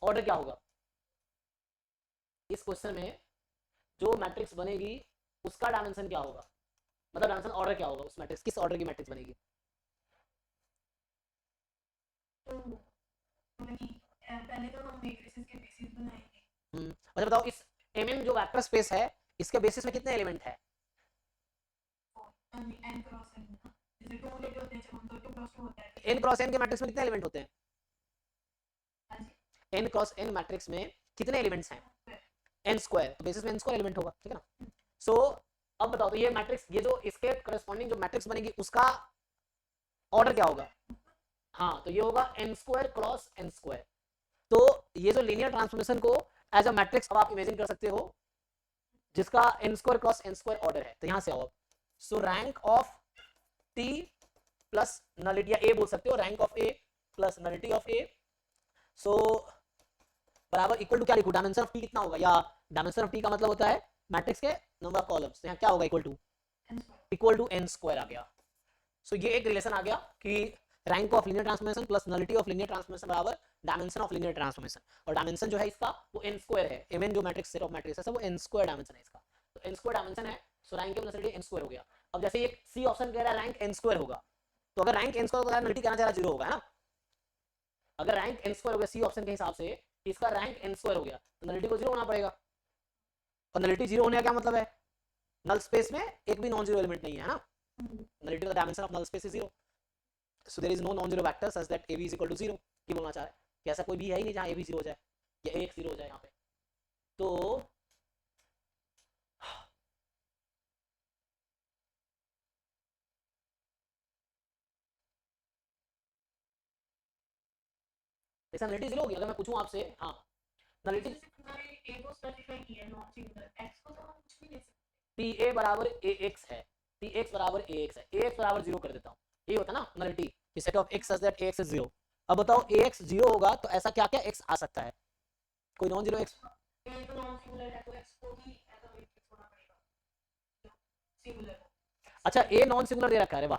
ऑर्डर क्या होगा? इस क्वेश्चन में जो मैट्रिक्स बनेगी उसका डायमेंशन क्या होगा, मतलब डायमेंशन ऑर्डर क्या होगा उस मैट्रिक्स, किस ऑर्डर की मैट्रिक्स बनेगी? पहले तो हम मैट्रिसेस के बेसिस बनाएंगे। अच्छा बताओ, इस mm जो वेक्टर स्पेस है इसके बेसिस में कितने एलिमेंट है? n क्रॉस n, जैसे 2 लेके होते हैं, जब हम तो 2 क्रॉस 2 होता है। n क्रॉस n के मैट्रिक्स में कितने एलिमेंट होते हैं? n क्रॉस n मैट्रिक्स में कितने एलिमेंट्स हैं? n स्क्वायर, तो बेसिस में n स्क्वायर एलिमेंट होगा, ठीक है ना। सो अब बताओ, तो ये मैट्रिक्स, ये जो इसके करस्पॉन्डिंग जो मैट्रिक्स बनेगी उसका ऑर्डर क्या होगा? हाँ, तो ये होगा n square cross n square. तो ये जो लीनियर ट्रांसफॉर्मेशन को एज अ मैट्रिक्स अब आप इमेजिन कर सकते हो जिसका n square cross n square order है। तो यहां से आओ, सो rank of t plus nullity, या a बोल सकते हो, rank of a plus nullity of a, सो बराबर इक्वल टू क्या लिखूं? डायमेंशन ऑफ t कितना होगा? या डायमेंशन ऑफ t का मतलब होता है मैट्रिक्स के नंबर ऑफ कॉलम्स। यहाँ क्या होगा? इक्वल टू n स्क्वायर आ गया। सो ये एक रिलेशन आ गया कि rank of linear transformation plus nullity of linear transformation बराबर डायमेंशन ऑफ लीनियर ट्रांसफॉर्मेशन। और डायमेंशन जो है इसका वो n स्क्वायर है। mn जो मैट्रिक्स सेट ऑफ मैट्रिक्स है वो n स्क्वायर डायमेंशन है इसका, तो n स्क्वायर डायमेंशन है। सो रैंक के प्लस नलिटी n स्क्वायर हो गया। अब जैसे ये सी ऑप्शन कह रहा है रैंक n स्क्वायर होगा, तो अगर रैंक n स्क्वायर होगा नलिटी कहना चाह रहा 0 होगा, है ना। अगर रैंक n स्क्वायर हो गया सी ऑप्शन के हिसाब से, इसका रैंक n स्क्वायर हो गया, तो नलिटी को 0 होना पड़ेगा। और नलिटी 0 होने का क्या मतलब है? नल स्पेस में एक भी नॉन जीरो एलिमेंट नहीं है ना। नलिटी का dimension of null space is 0, so there is no non-zero vector such that ab is equal to 0। ये बोलना चाह रहा है कि ऐसा कोई भी है ही नहीं जहाँ ab 0 हो जाए या a 0 हो जाए यहाँ पे। तो ऐसा नलिटी 0 होगी। अगर मैं पूछूं आपसे, हाँ नलिटी a को स्पेसिफाई किया है, नॉन सिंगुलर, x को तो हम कुछ भी ले सकते हैं। ta बराबर ax है, tx बराबर ax है, ax बराबर 0 कर देता हूँ, ये होता है ना नलिटी कि set of x such that ax is 0। अब बताओ ax 0 होगा तो ऐसा क्या क्या x आ सकता है? कोई नॉन जीरो x, a तो नॉन सिंगुलर है तो x को भी ऐसा मैट्रिक्स होना पड़ेगा सिंगुलर। अच्छा a नॉन सिंगुलर दे रखा है, वाह।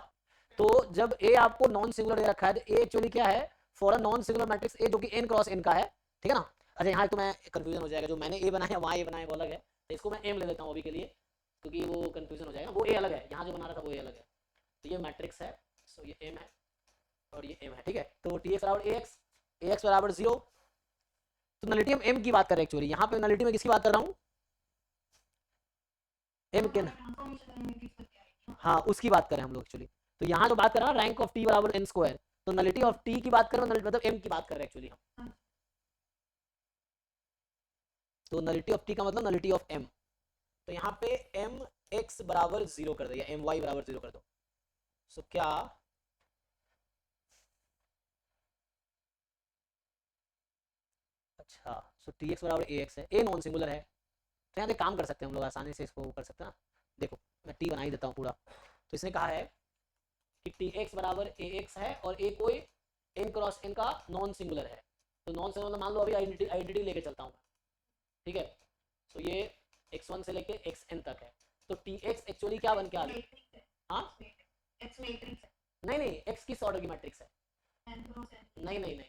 तो जब a आपको नॉन सिंगुलर दे रखा है तो a एक्चुअली क्या है? For a non singular matrix a जो कि n क्रॉस n का है, ठीक है ना। अच्छा यहाँ तो मैं कंफ्यूजन हो जाएगा, जो मैंने a बनाया वहाँ a बनाया वो अलग है, तो इसको मैं m ले लेता हूँ अभी के लिए, क्योंकि वो कंफ्यूजन हो जाएगा। वो a अलग है, यहाँ जो बना रहा था वो a अलग है। तो ये मैट्रिक्स है, सो ये m है और ये m है, ठीक है। तो tx बराबर ax बराबर 0। तो नलिटी हम m की बात कर रहे हैं एक्चुअली, यहाँ पे नलिटी में किसकी बात कर रहा हूँ? m के, हाँ उसकी बात कर रहे हैं हम लोग एक्चुअली। तो यहाँ जो बात कर रहे हैं रैंक ऑफ t बराबर n स्क्वायर, तो नलिटी ऑफ t की बात कर रहे हैं, मतलब m की बात कर रहे हैं एक्चुअली हम। तो नलिटी ऑफ t का मतलब नलिटी ऑफ m। तो यहाँ पे m x बराबर 0 कर दो या my बराबर 0 कर दो। सो क्या अच्छा, सो tx बराबर ax है, a नॉन सिंगुलर है, तो यहाँ पे काम कर सकते हैं हम लोग, आसानी से इसको कर सकते हैं ना। देखो मैं t बना ही देता हूँ पूरा। तो इसने कहा है कि tx बराबर ax है और a कोई n क्रॉस n का नॉन सिंगुलर है, तो नॉन सिंगुलर मान लो अभी आइडेंटिटी लेके चलता हूँ, ठीक है। तो ये x1 से लेके xn तक है, तो tx एक्चुअली क्या बन के आ रही है? हाँ नहीं नहीं, x किस ऑर्डर की मैट्रिक्स है? नहीं नहीं नहीं,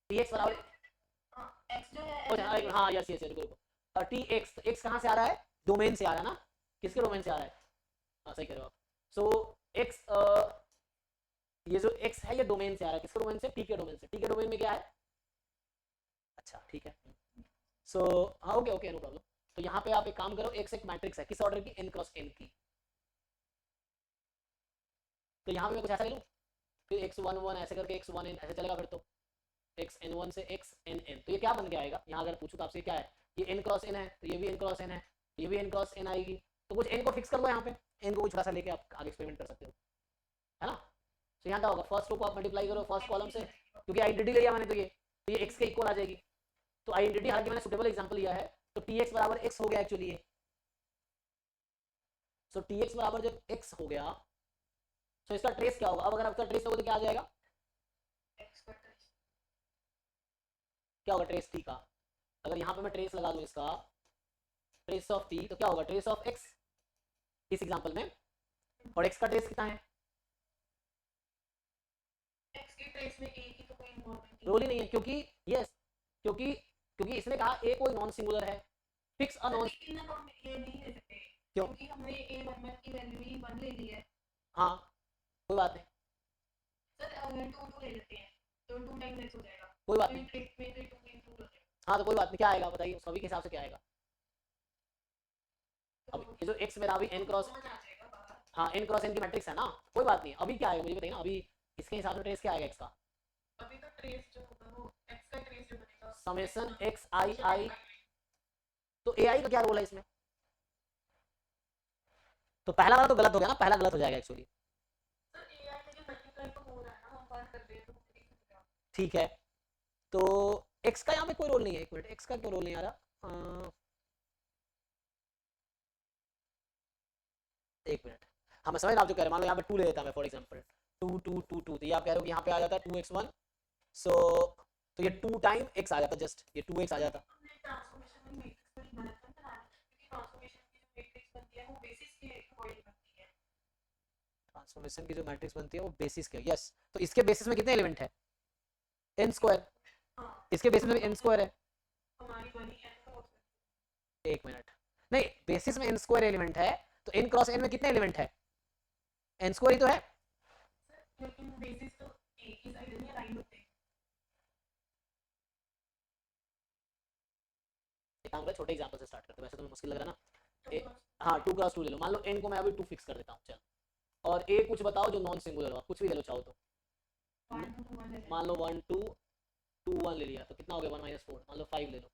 tx बराबर हाँ यस यस रुको रुको, tx x कहाँ से आ रहा है? डोमेन से आ रहा है ना, किसके डोमेन से आ रहा है? हाँ सही कह रहे हो आप। सो x ये जो x है ये डोमेन से आ रहा है, किसके डोमेन से? t के डोमेन से। t के डोमेन में क्या है? अच्छा ठीक है, सो हाँ ओके ओके नो प्रॉब्लम। तो यहाँ पे आप एक काम करो, x एक मैट्रिक्स है किस ऑर्डर की? n क्रॉस n की। तो यहाँ पे मैं कुछ ऐसा ले लूँ, फिर x11 ऐसे करके x1n ऐसे चलेगा, फिर तो xn1 से xnn, तो ये क्या बन के आएगा? यहाँ अगर पूछूँ तो आपसे क्या है? ये n क्रॉस n है, तो ये भी n क्रॉस n है, ये भी n क्रॉस n आएगी। तो कुछ n को फिक्स कर लो यहाँ पे, n को कुछ थोड़ा सा लेके आप आगे एक्सपेरिमेंट कर सकते हो, है ना। तो यहाँ क्या होगा? फर्स्ट रो को आप मल्टीप्लाई करो फर्स्ट कॉलम से, क्योंकि आइडेंटिटी लिया मैंने, तो ये x के इक्वल आ जाएगी। तो आइडेंटिटी हालांकि मैंने सुटेबल एग्जांपल लिया है, तो tx बराबर x हो गया एक्चुअली ये। सो tx बराबर जब x हो गया, तो इसका ट्रेस क्या होगा? अब अगर आपका ट्रेस होगा तो क्या आ जाएगा? क्या होगा ट्रेस t का? अगर यहाँ पे मैं ट्रेस लगा दूं इसका, ट्रेस ऑफ t, तो क्या होगा? ट्रेस ऑफ x इस एग्जांपल में, और x का ट्रेस कितना है? रोल ही नहीं है, क्योंकि यस क्योंकि इसने कहा a कोई नॉन सिंगुलर है, फिक्स अ नॉन, क्यों? हमने a11 की वैल्यू ही 1 ले ली है। हाँ कोई बात नहीं, सर अगर 2 ले लेते हैं तो 2 टाइम लेस हो जाएगा, कोई बात नहीं। ट्रेस में 2 इंक्लूड हो जाएगा। हाँ तो कोई बात नहीं, क्या आएगा बताइए, सभी के हिसाब से क्या आएगा? अब ये जो x मेरा अभी n क्रॉस, हाँ n क्रॉस n की मैट्रिक्स है ना, कोई बात नहीं। अभी क्या आएगा मुझे बताइए ना, अभी इसके हिसाब से ट्रेस क्या आएगा x का? अभी तो ट्रेस जो होगा वो x का ट्रेस जो बनेगा समेशन x i, तो ai का क्या रोल है इसमें? तो पहला वाला तो गलत हो गया ना, पहला गलत हो जाएगा एक्चुअली। सर ai में जो मल्टीप्लाई तो हो रहा है ना, हम बात कर रहे हैं तो ठीक है, तो x का यहाँ पे कोई रोल नहीं है, एक मिनट, x का क्यों रोल नहीं आ रहा? एक मिनट, हाँ मैं समझ रहा हूँ जो कह रहे हैं। मान लो यहाँ पे 2 ले लेता मैं फॉर एग्जांपल, 2 2 2 2, तो ये आप कह रहे हो कि यहाँ पे आ जाता है 2x1, सो तो ये 2 टाइम x आ जाता, जस्ट ये 2x आ जाता। ट्रांसफॉर्मेशन में मैट्रिक्स को बनाते हैं ना, क्योंकि ट्रांसफॉर्मेशन की जो मैट्रिक्स बनती है वो बेसिस के अकॉर्डिंग बनती है। ट्रांसफॉर्मेशन की जो मैट्रिक्स बनती है वो बेसिस के, यस। तो इसके बेसिस में कितने एलिमेंट है? n स्क्वायर, इसके बेसिस में n स्क्वायर है। हमारी वाली एक मिनट, नहीं बेसिस में n स्क्वायर एलिमेंट है, तो n क्रॉस n में कितने एलिमेंट है? n स्क्वायर ही तो है। लेकिन बेसिस तो एक ही साइड में अलाइन होते हैं। एक काम कर, छोटे एग्जांपल से स्टार्ट करते हैं, वैसे तो मुश्किल लग रहा है ना। हाँ 2 क्रॉस 2 ले लो, मान लो n को मैं अभी 2 फिक्स कर देता हूँ, चल। और a कुछ बताओ जो नॉन सिंगुलर हो, कुछ भी ले लो चाहो तो। मान लो 1 2 2 1 ले लिया, तो कितना हो गया? 1 - 4, मान लो 5 ले लो,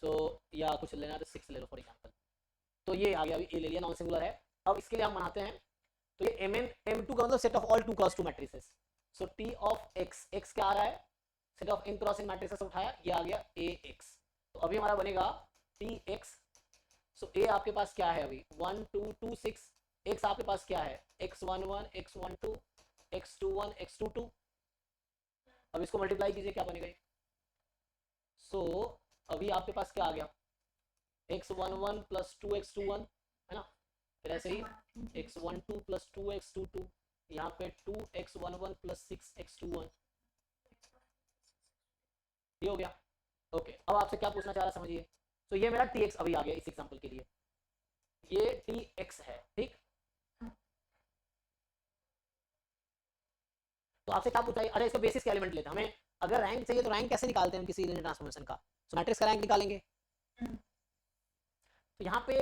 सो या कुछ लेना तो 6 ले लो फॉर एग्जांपल। तो ये आ गया, अभी ए ले लिया, नॉन सिंगुलर है। अब इसके लिए हम बनाते हैं, तो ये m2 का मतलब set of all 2 cross 2 matrices. So t of x क्या आ रहा है? Set of n cross n matrices उठाया, ये आ गया ax। तो अभी हमारा बनेगा tx। सो a आपके पास क्या है अभी? 1 2 2 6। x आपके पास क्या है? x11 x12 x21 x22। अब इसको मल्टीप्लाई कीजिए, क्या बनेगा? सो अभी आपके पास क्या आ गया? x11 प्लस 2x21, है ना। फिर ऐसे ही x12 प्लस 2x22, यहाँ पे 2x11 प्लस 6x21, ये हो गया। ओके, अब आपसे क्या पूछना चाह रहा समझिए। तो ये मेरा tx अभी आ गया इस एग्जांपल के लिए, ये tx है, ठीक। तो आपसे क्या पूछा? अरे इसका बेसिस के एलिमेंट लेते हैं, हमें अगर रैंक चाहिए तो रैंक कैसे निकालते हैं हम किसी लीनियर ट्रांसफॉर्मेशन का? तो मैट्रिक्स का रैंक निकालेंगे। तो यहाँ पे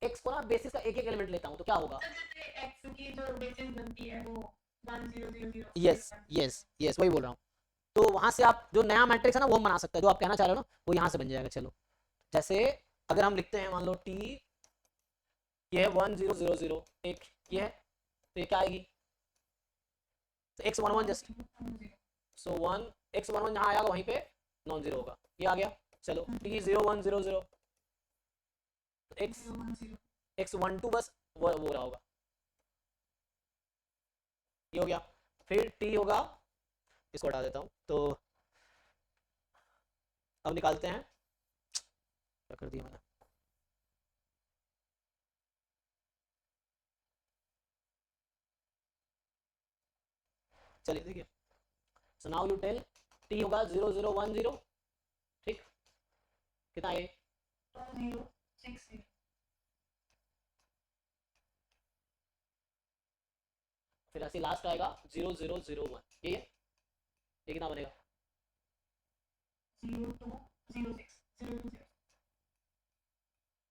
x को ना बेसिस का एक एक एलिमेंट लेता हूँ, तो क्या होगा? x की जो बेसिस बनती है वो 1 0 0 0। यस यस यस, वही बोल रहा हूँ। तो वहां से आप जो नया मैट्रिक्स है ना वो हम बना सकते हैं, जो आप कहना चाह रहे हो ना वो यहाँ से बन जाएगा। चलो जैसे अगर हम लिखते हैं, मान लो t ये है 1 0 0 0, एक ये है, तो ये क्या आएगी? तो x11 जस्ट, सो 1 x11 जहाँ आएगा वहीं पे नॉन जीरो होगा, ये आ गया। चलो t 0 1 0 0, x12 बस वो रहा होगा, ये हो गया। फिर t होगा, इसको हटा देता हूँ, तो अब निकालते हैं, क्या कर दिया मैंने, चलिए देखिए। So now you tell, T होगा 0 0 1 0, ठीक, कितना है 2060 फिर ऐसे लास्ट आएगा 0 0 0 1, ये कितना बनेगा 0206 020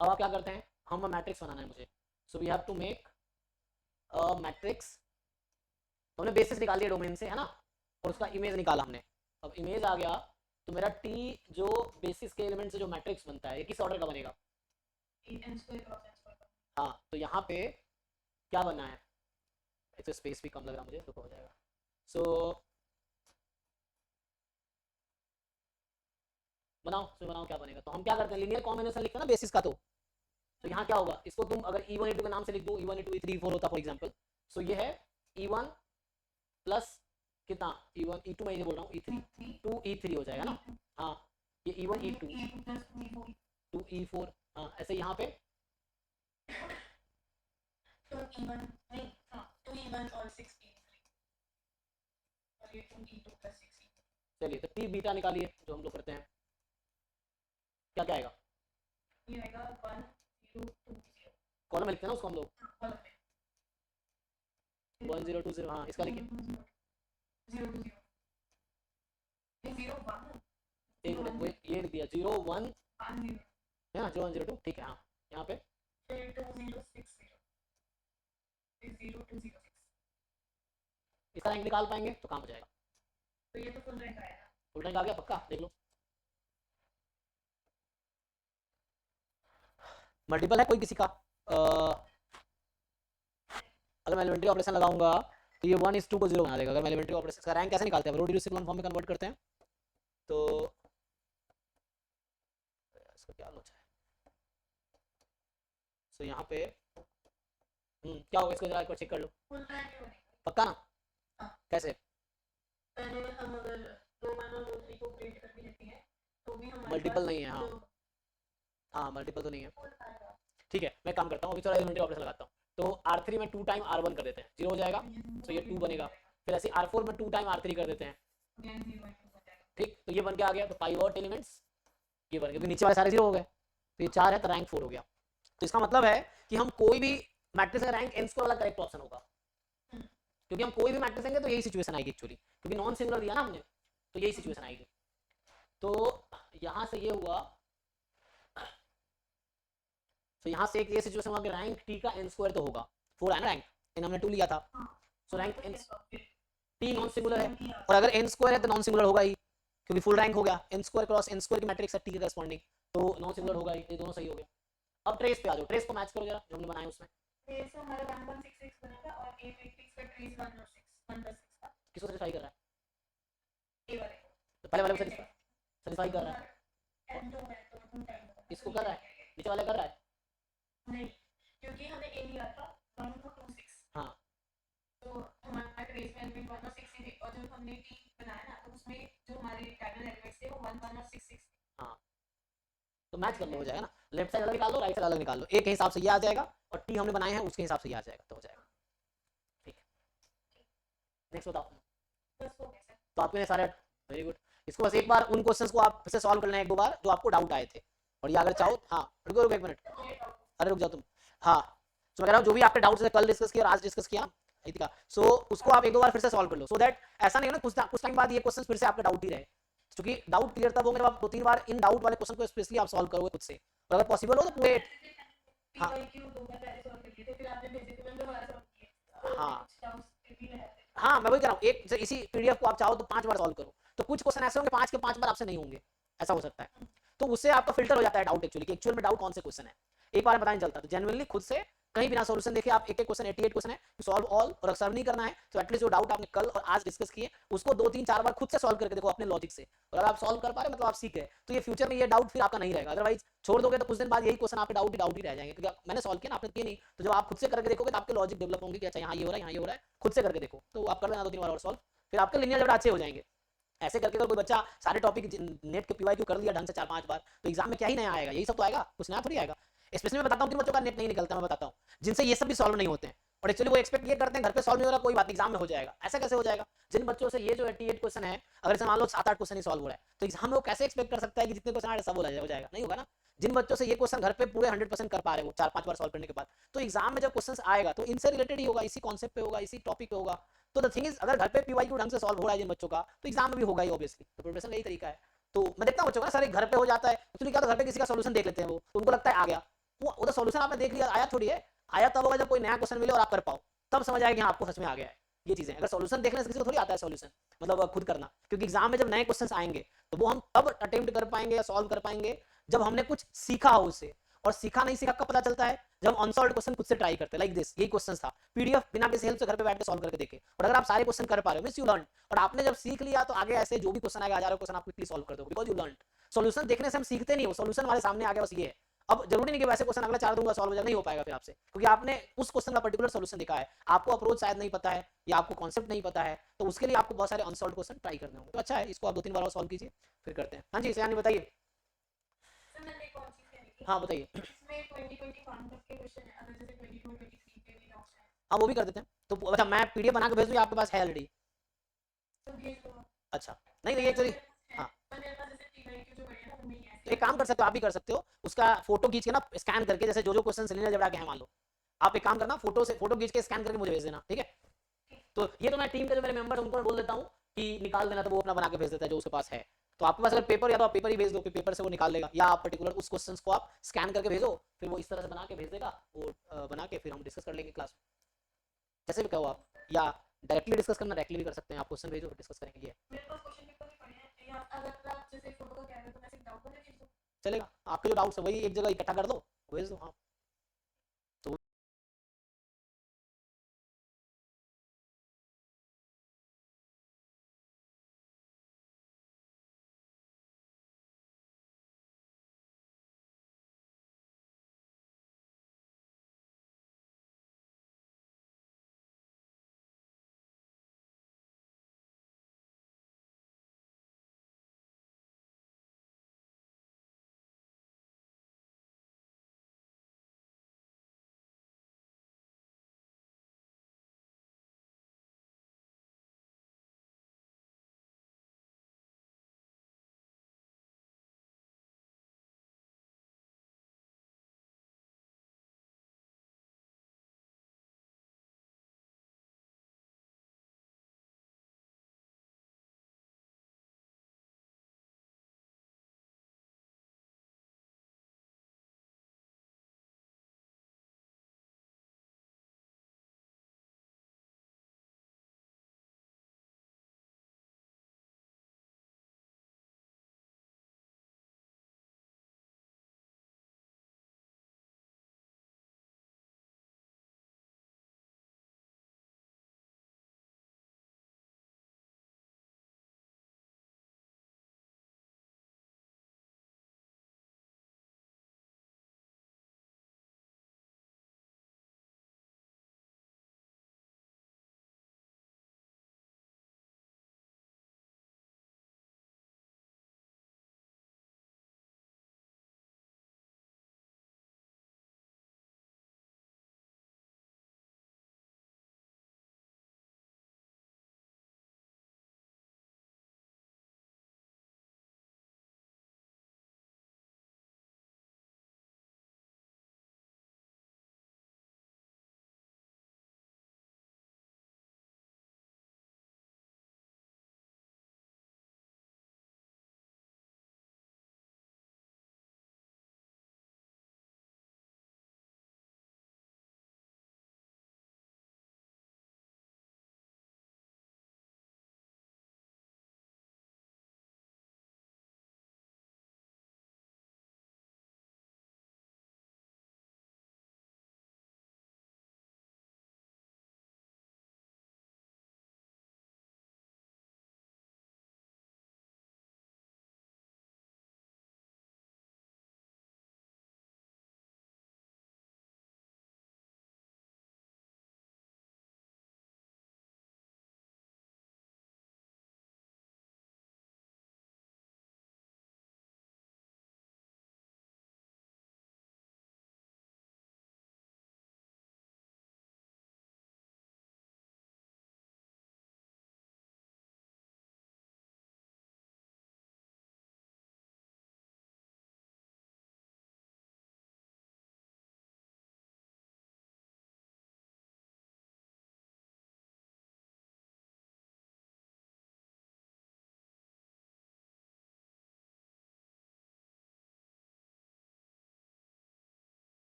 अब आप क्या करते हैं, हम मैट्रिक्स बनाना है मुझे, so we have to make a matrix. तो हमने बेसिस निकाल लिया डोमेन से, है ना, और उसका इमेज निकाला हमने, अब इमेज आ गया, तो मेरा टी जो बेसिस के एलिमेंट से जो मैट्रिक्स बनता है, ये किस ऑर्डर का बनेगा, हाँ, तो यहाँ पे क्या बनना है, एक तो स्पेस भी कम लग रहा मुझे, तो हो जाएगा, सो बनाओ क्या बनेगा, तो हम क्या करते हैं, लीनियर कॉम्बिनेशन लिखते हैं ना बेसिस का, तो यहाँ क्या होगा, इसको तुम अगर E1 E2 के नाम से लिख दो, E1 E2 E3 E4 होता फॉर एग्जांपल, सो ये है E1 प्लस कितना E1 E2 मैं ये बोल रहा हूँ E3 2 E3 हो जाएगा ना, हाँ, ये E1 E2 2 E4, हाँ, ऐसे यहाँ पे 2 E1 नहीं, हाँ 2 E1 और 6 E3 और ये 2 E2 plus 6 E3। चलिए, तो टी बीटा निकालिए जो हम लोग करते हैं, क्या क्या आएगा, ये आएगा 1 0 2 0 कॉलम में लिखते हैं ना उसको हम लोग, कॉलम में 1 0 2 0, हाँ, इसका लिखिए 0 2 0 ये 0 1 एक मिनट, वो ये लिख दिया 0 1 1 0 है ना, 0 1 0 2, ठीक है, हाँ, यहाँ पे फिर 2 0 6 0 फिर 0 2 0 6, इसका रैंक निकाल पाएंगे तो काम हो जाएगा, तो ये तो फुल रैंक आएगा, फुल रैंक आ गया पक्का, देख लो, मल्टीपल है कोई किसी का, अगर मैं एलिमेंट्री ऑपरेशन लगाऊंगा तो ये 1:2 को 0 बना देगा, अगर मैं एलिमेंट्री ऑपरेशन का रैंक कैसे निकालते हैं, रो रिड्यूस इकोन फॉर्म में कन्वर्ट करते हैं, तो इसका क्या लोचा है, तो यहाँ पे क्या होगा, इसको जरा एक बार चेक कर लो, फुल रैंक ही बनेगा। पक्का ना, हाँ। कैसे, पहले हम अगर रो 1 और रो 3 को प्रिंट करके लेते हैं तो भी हमारे मल्टीपल पास नहीं है, हाँ, जो हाँ मल्टीपल तो नहीं है, फुल आएगा, ठीक है, मैं काम करता हूँ, अभी थोड़ा एलिमेंट्री ऑपरेशन लगाता हूँ, तो R3 में 2 टाइम R1 कर देते हैं, 0 हो जाएगा, तो ये 2 बनेगा, फिर ऐसे R4 में 2 टाइम R3 कर देते हैं, again 0 and 2 हो जाएगा, ठीक, तो ये बन के आ गया, तो पाइवट एलिमेंट्स ये बन गए, नीचे वाले सारे 0 हो गए, तो ये 4 है, तो रैंक 4 हो गया, तो इसका मतलब है कि हम कोई भी मैट्रिक्स का रैंक n² वाला करेक्ट ऑप्शन होगा, क्योंकि हम कोई भी मैट्रिक्स लेंगे तो यही सिचुएशन आएगी एक्चुअली, क्योंकि नॉन सिंगुलर दिया ना हमने, तो यही सिचुएशन आएगी, तो यहाँ से ये हुआ, तो यहाँ से एक ये सिचुएशन हुआ कि रैंक टी का n² तो होगा, 4 है ना रैंक, इन हमने 2 लिया था, सो rank n T non singular है, और अगर n² है तो नॉन सिंगुलर होगा ही, क्योंकि फुल रैंक हो गया, n² क्रॉस n² की मैट्रिक्स है टी के करस्पॉन्डिंग, तो नॉन सिंगुलर होगा ही, ये दोनों सही हो गया। अब ट्रेस पे आ जाओ, ट्रेस को मैच करो जरा जो हमने बनाया उसमें, ट्रेस हमारा 1166 बनेगा और ए मैट्रिक्स का ट्रेस 1 और 6 1 plus 6 का किसको सेटिस्फाई कर रहा है, ए वाले को, तो पहले वाले को सेटिस्फाई कर रहा है, n2 है तो 2 टाइम इसको कर रहा है, नीचे वाले कर रहा है, नहीं, क्योंकि हमने ए लिया था 1 to 2 6, हाँ, तो हमारा ट्रेस में एलिमेंट 1 और 6 ही थे, और जब हमने टी बनाया ना तो उसमें जो हमारे डायगोनल एलिमेंट्स थे वो 1 1 और 6 6 हाँ, तो मैच कर लो, हो जाएगा ना, लेफ्ट साइड अलग निकाल लो, राइट साइड अलग निकाल लो, एक के हिसाब से ये आ जाएगा और टी हमने बनाए हैं उसके हिसाब से ये आ जाएगा, तो हो जाएगा, ठीक है, नेक्स्ट बताओ, बस हो गया सर, तो आपके सारे वेरी गुड, इसको बस एक बार उन क्वेश्चंस को आप फिर से सॉल्व कर लेना एक दो बार जो आपको डाउट आए थे, और ये अगर चाहो, हाँ रुको रुको एक मिनट, अरे रुक जाओ तुम, हाँ, तो मैं कह रहा हूँ जो भी आपके डाउट्स कल डिस्कस किया और आज डिस्कस किया का, सो उसको आप एक दो बार फिर से सॉल्व कर लो, सो दैट ऐसा नहीं है ना कुछ टाइम बाद ये क्वेश्चन फिर से आपका डाउट ही रहे, क्योंकि डाउट क्लियर तब होगा जब आप 2-3 बार इन डाउट वाले क्वेश्चन को स्पेशली आप सॉल्व करोगे खुद से, और अगर पॉसिबल हो तो पूरे, हाँ हाँ मैं वही कह रहा हूँ, एक इसी पीडीएफ को आप चाहो तो 5 बार सॉल्व करो, तो कुछ क्वेश्चन ऐसे होंगे 5 के 5 बार आपसे नहीं होंगे, ऐसा हो सकता है, तो उससे आपका फिल्टर हो जाता है डाउट एक्चुअली, कि एक्चुअल में डाउट कौन से क्वेश्चन है, एक बार पता नहीं चलता, तो जेन्युइनली खुद से कहीं बिना सॉल्यूशन देखे आप एक एक क्वेश्चन 88 क्वेश्चन है सॉल्व ऑल, और अक्सर नहीं करना है, तो एटलीस्ट जो डाउट आपने कल और आज डिस्कस किए उसको 2-3-4 बार खुद से सॉल्व करके देखो अपने लॉजिक से, और अगर आप सॉल्व कर पा रहे मतलब आप सीख गए, तो ये फ्यूचर में ये डाउट फिर आपका नहीं रहेगा, अदरवाइज छोड़ दोगे तो कुछ दिन बाद यही क्वेश्चन आपके डाउट ही रह जाएंगे, क्योंकि मैंने सॉल्व किया ना, आपने किए नहीं, तो जब आप खुद से करके देखोगे तो आपके लॉजिक डेवलप होंगे कि अच्छा यहाँ ये हो रहा है, यहाँ ये हो रहा है, खुद से करके देखो, तो आप कर लेना 2-3 बार और सॉल्व, फिर आपके लिनियर अलजेब्रा अच्छे हो जाएंगे, ऐसे करके अगर कोई बच्चा सारे टॉपिक नेट के पीवाईक्यू कर लिया ढंग से 4-5 बार, तो एग्जाम में क्या ही नया आएगा, यही सब तो आएगा, कुछ नया थोड़ी आएगा। स्पेशली मैं बताता हूँ कि बच्चों का नेट नहीं निकलता, मैं बताता हूँ जिनसे ये सब भी सॉल्व नहीं होते हैं, और एक्चुअली वो एक्सपेक्ट ये करते हैं घर पे सॉल्व नहीं हो रहा, कोई बात एग्जाम में हो जाएगा। ऐसा कैसे हो जाएगा? जिन बच्चों से ये जो 88 क्वेश्चन है, अगर इसे मान लो 7-8 क्वेश्चन ही सॉल्व हो रहा है, तो एग्जाम में वो कैसे एक्सपेक्ट कर सकता है कि जितने क्वेश्चन आ रहे सब हो जाएगा? नहीं होगा ना। जिन बच्चों से ये क्वेश्चन घर पे पूरे 100% कर पा रहे हो 4-5 बार सॉल्व करने के बाद, तो एग्जाम में जब क्वेश्चन आएगा तो इनसे रिलेटेड ही होगा, इसी कॉन्सेप्ट पे होगा, इसी टॉपिक पे होगा। तो द थिंग इज, अगर घर पे पीवाईक्यू ढंग से सॉल्व हो रहा है जिन बच्चों का, तो एग्जाम में भी होगा ही ऑब्वियसली। तो प्रिपरेशन यही तरीका है। तो मैं देखता हूँ बच्चों का सारे घर पे हो जाता है, एक्चुअली क्या, तो घर पे किसी का सॉल्यूशन देख लेते हैं, वो तो उनको लगता है आ गया, वो उधर सॉल्यूशन आपने देख लिया, आया थोड़ी है, आया तब होगा जब कोई नया क्वेश्चन मिले और आप कर पाओ, तब समझ आएगा कि हाँ आपको सच में आ गया है। ये चीजें, अगर सॉल्यूशन देखने से किसी को थोड़ी आता है सॉल्यूशन, मतलब खुद करना, क्योंकि एग्जाम में जब नए क्वेश्चंस आएंगे तो वो हम तब अटेम्प्ट कर पाएंगे या सॉल्व कर पाएंगे जब हमने कुछ सीखा हो उससे। और सीखा नहीं सीखा कब पता चलता है? जब हम अनसॉल्व्ड क्वेश्चन खुद से ट्राई करते हैं, लाइक दिस, यही क्वेश्चन था, पीडीएफ बिना किसी हेल्प से घर पे बैठ के सॉल्व करके देखे, और अगर आप सारे क्वेश्चन कर पा रहे हो मींस यू लर्न, और आपने जब सीख लिया तो आगे ऐसे जो भी क्वेश्चन आएगा, हजारों क्वेश्चन आप क्विकली सॉल्व कर दो, बिकॉज यू लर्न। सॉल्यूशन देखने से हम सीखते नहीं हो, सॉल्यूशन हमारे सामने आ गया, बस ये है। अब जरूरी नहीं कि वैसे क्वेश्चन अगला 4 दूंगा सॉल्व हो जाएगा, नहीं हो पाएगा फिर आपसे, क्योंकि आपने उस क्वेश्चन का पर्टिकुलर सॉल्यूशन देखा है, आपको अप्रोच शायद नहीं पता है या आपको कॉन्सेप्ट नहीं पता है, तो उसके लिए आपको बहुत सारे अनसॉल्व क्वेश्चन ट्राई करने होंगे। तो अच्छा है, इसको आप 2-3 बार और सॉल्व कीजिए, फिर करते हैं। हाँ जी सयानी बताइए। सर मैंने एक और चीज कहनी थी, हाँ बताइए। इसमें 2021 तक के क्वेश्चन है, अगर जैसे 22 23 के भी डाउट्स हैं हाँ वो भी कर देते हैं। तो अच्छा मैं पीडीएफ बना के भेज दूँ या आपके पास है ऑलरेडी? तो भेज दो। अच्छा नहीं नहीं एक्चुअली, हाँ पर मेरे पास जैसे पीवाईक्यू जो बढ़िया ना वो नहीं है, तो एक काम कर सकते हो, आप भी कर सकते हो, उसका फोटो खींच के ना स्कैन करके, जैसे जो क्वेश्चन सिलेंडर जब आके हैं मान लो, आप एक काम करना, फोटो खींच के स्कैन करके मुझे भेज देना, ठीक है? तो ये तो मैं टीम के जो मेरे मेंबर हैं उनको बोल देता हूँ कि निकाल देना, तो वो अपना बना के भेज देता है जो उसके पास है। तो आपके पास अगर पेपर, या तो आप पेपर ही भेज दो, फिर पेपर से वो निकाल लेगा, या आप पर्टिकुलर उस क्वेश्चन को आप स्कैन करके भेजो, फिर वो इस तरह से बना के भेज देगा, वो बना के फिर हम डिस्कस कर लेंगे क्लास में, जैसे भी कहो आप, या डायरेक्टली डिस्कस करना, डायरेक्टली भी कर सकते हैं, आप क्वेश्चन भेजो डिस्कस करेंगे। ये मेरे पास क्वेश्चन पेपर भी पड़े हैं, या अगर आप जैसे फोटो का कह रहे हो तो मैं सिर्फ डाउट को भेज दूं? चलेगा, आपके जो डाउट्स है वही एक जगह इकट्ठा कर दो, भेज दो। हाँ